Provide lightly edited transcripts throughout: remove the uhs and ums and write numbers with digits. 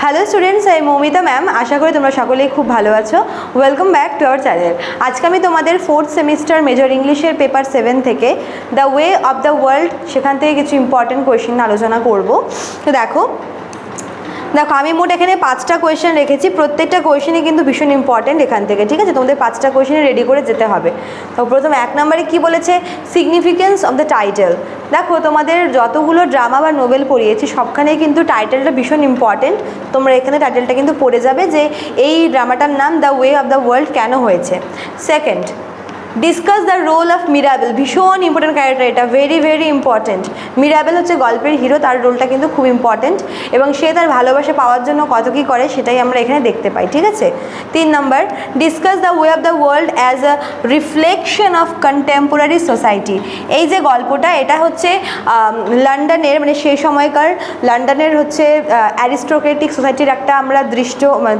Hello students, আমি Moumita ma'am. আশা করি তোমরা সকলেই খুব ভালো আছো। Welcome back to our channel. আজকে আমি তোমাদের 4th সেমিস্টার মেজর ইংলিশের পেপার 7 থেকে the way of the world সেখান থেকে কিছু ইম্পর্টেন্ট কোয়েশ্চেন আলোচনা করব। তো দেখো আমি মোট এখানে 5টা কোয়েশ্চেন রেখেছি। প্রত্যেকটা কোয়েশ্চেনই কিন্তু ভীষণ ইম্পর্টেন্ট এখান থেকে, ঠিক আছে? তোমাদের 5টা কোয়েশ্চেন রেডি করে যেতে হবে। তো প্রথম 1 নম্বরে কি বলেছে, সিগনিফিকেন্স অফ দ্য টাইটেল। দেখো তোমাদের যতগুলো ড্রামা বা নোবেল পড়িয়েছি সবখানেই কিন্তু টাইটেলটা ভীষণ ইম্পর্টেন্ট। তোমরা এখানে টাইটেলটা কিন্তু পড়ে যাবে যে এই ড্রামাটার নাম the way of the world কেন হয়েছে। Second, discuss the role of Mirabel. ভীষণ ইম্পর্টেন্ট ক্যারেক্টার, এটা ভেরি ভেরি ইম্পর্টেন্ট। মিরাবেল হচ্ছে গল্পের হিরো, তার রোলটা কিন্তু খুব ইম্পর্টেন্ট এবং সে তার ভালোবাসা পাওয়ার জন্য কত কী করে সেটাই আমরা এখানে দেখতে পাই, ঠিক আছে? 3 number, discuss the way of the world as a reflection of contemporary society. এই যে গল্পটা, এটা হচ্ছে লন্ডনের, মানে সেই সময়কার লন্ডনের হচ্ছে অ্যারিস্টোক্রেটিক সোসাইটির একটা আমরা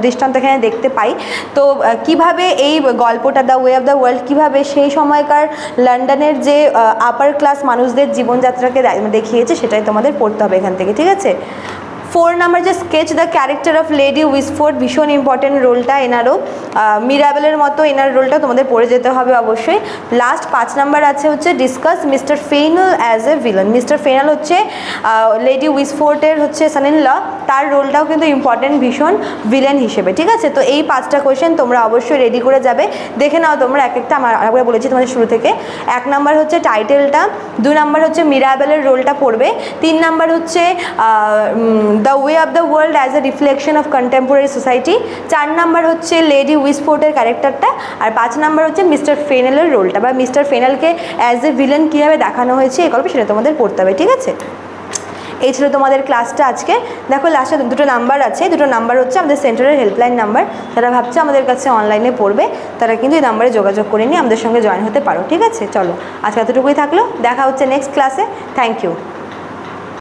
দৃষ্টান্ত এখানে দেখতে পাই। তো কিভাবে এই গল্পটা the way of the world কীভাবে সেই সময়কার লন্ডনের যে আপার ক্লাস মানুষদের জীবনযাত্রাকে দেখিয়েছে সেটাই তোমাদের পড়তে হবে এখান থেকে, ঠিক আছে? 4 নাম্বার যে sketch the character of lady Wishfort. ভীষণ ইম্পর্টেন্ট রোলটা এনারও, মিরাবেলের মতো এনার রোলটা তোমাদের পড়ে যেতে হবে অবশ্যই। লাস্ট 5 নাম্বার আছে হচ্ছে discuss mister Fainall as a villain. Mister Fainall হচ্ছে লেডি উইসফোর্ডের হচ্ছে সান ইন ল, তার রোলটাও কিন্তু ইম্পর্টেন্ট ভীষণ ভিলেন হিসেবে, ঠিক আছে? তো এই 5টা কোয়েশ্চেন তোমরা অবশ্যই রেডি করে যাবে। দেখে নাও তোমরা এক একটা, আমরা বলেছি তোমাদের শুরু থেকে। 1 নাম্বার হচ্ছে টাইটেলটা, 2 নাম্বার হচ্ছে মিরাবেলের রোলটা পড়বে, 3 নাম্বার হচ্ছে the way of the world as a reflection of contemporary society, 4 number হচ্ছে লেডি উইসফোর্ডের ক্যারেক্টারটা, আর 5 নাম্বার হচ্ছে মিস্টার ফেনেলের রোলটা বা মিস্টার ফেনেলকে অ্যাজ এ ভিলেন কীভাবে দেখানো হয়েছে এই গল্পে সেটা তোমাদের পড়তে হবে, ঠিক আছে? এই ছিল তোমাদের ক্লাসটা আজকে। দেখো লাস্টে 2টো নাম্বার আছে, 2টো নাম্বার হচ্ছে আমাদের সেন্টারের হেল্পলাইন নাম্বার। যারা ভাবছে আমাদের কাছে অনলাইনে পড়বে তারা কিন্তু এই নাম্বারে যোগাযোগ করে নিয়ে আমাদের সঙ্গে জয়েন হতে পারো, ঠিক আছে? চলো আজকে এতটুকুই থাকলো, দেখা হচ্ছে নেক্সট ক্লাসে। Thank you.